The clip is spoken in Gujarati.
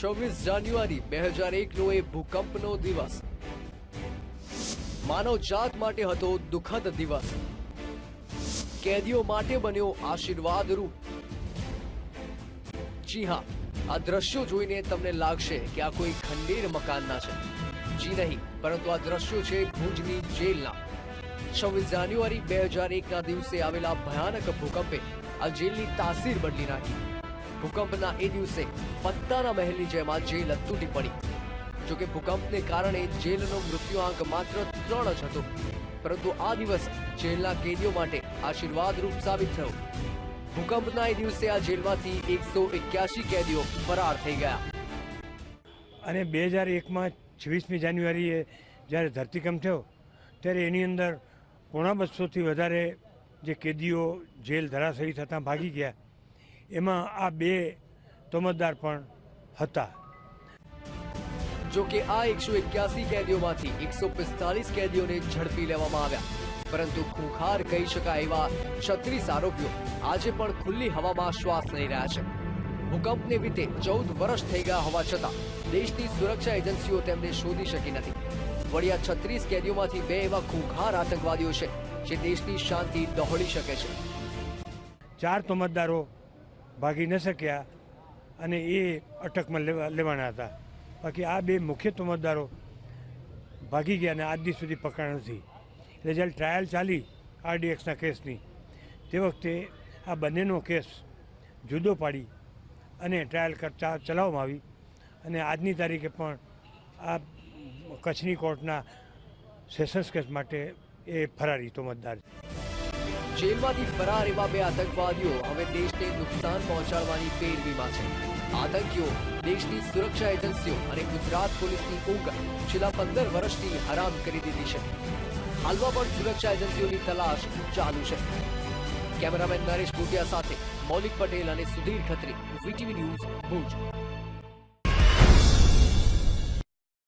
26 જાન્યુઆરી 2001નો એ ભૂકંપનો દિવસ માનવજાત માટે હતો દુઃખદ દિવસ। કેદીઓ માટે બન્યો આશીર્વાદરૂપ। જી હા, આ દ્રશ્યો જોઈને તમને લાગશે કે આ કોઈ ખંડેર મકાનના છે। જી નહીં, પરંતુ આ દ્રશ્યો છે ભુજની જેલના। 26 જાન્યુઆરી 2001ના દિવસે આવેલા ભયાનક ભૂકંપે આ જેલની તાસીર બદલી નાખી। ભૂકંપના એ દિવસે પત્તાના મહેલની જેમ આ જેલ તૂટી પડી। જોકે ભૂકંપને કારણે જેલનો મૃત્યુઆંક માત્ર 3 જ હતો, પરંતુ આ દિવસ જેલના કેદીઓ માટે આશીર્વાદરૂપ સાબિત થયો। ભૂકંપના એ દિવસે આ જેલમાંથી 181 કેદીઓ ફરાર થઈ ગયા। અને 2001માં 26મી જાન્યુઆરીએ જ્યારે ધરતીકંપ થયો ત્યારે એની અંદર 250થી વધારે જે કેદીઓ જેલ ધરાશયી થતાં ભાગી ગયા, એમાં આ 2 તોમતદાર પણ હતા। જોકે આ 181 કેદીઓમાંથી 145 કેદીઓને ઝડપી લેવામાં આવ્યા, પરંતુ ખૂંખાર કહી શકાય એવા 36 આરોપીઓ આજે પણ ખુલ્લી હવામાં શ્વાસ લઈ રહ્યા છે। ભૂકંપને વીતે 14 વર્ષ થઈ ગયા હોવા છતાં દેશની સુરક્ષા એજન્સીઓ તેમને શોધી શકી નથી। વળી આ 36 કેદીઓમાંથી 2 એવા ખૂંખાર આતંકવાદીઓ છે જે દેશની શાંતિ દહોડી શકે છે। 4 તોમતદારો ભાગી ન શક્યા અને એ અટકમાં લેવાના હતા, બાકી આ 2 મુખ્ય તોમતદારો ભાગી ગયા અને આજ દિવસ સુધી પકડાયા નથી। એટલે જ્યારે ટ્રાયલ ચાલી RDXના કેસની, તે વખતે આ બંનેનો કેસ જુદો પાડી અને ટ્રાયલ ચલાવવામાં આવી અને આજની તારીખે પણ આ કચ્છની કોર્ટના સેશન્સ કેસ માટે એ ફરારી તોમતદાર છે। જેલમાંથી ફરાર એવા 2 આતંકવાદીઓ હવે દેશને નુકસાન પહોંચાડવાની પેરવીમાં છે। આતંકીઓ દેશની સુરક્ષા એજન્સીઓ અને ગુજરાત પોલીસની ઊંઘ છેલ્લા 15 વર્ષથી હરામ કરી દીધી છે। હાલમાં પણ સુરક્ષા એજન્સીઓની તલાશ ચાલુ છે। કેમેરામેન નરેશ ભૂટિયા સાથે મૌલિક પટેલ અને સુધીર ખત્રી, VTV ન્યૂઝ, ભુજ।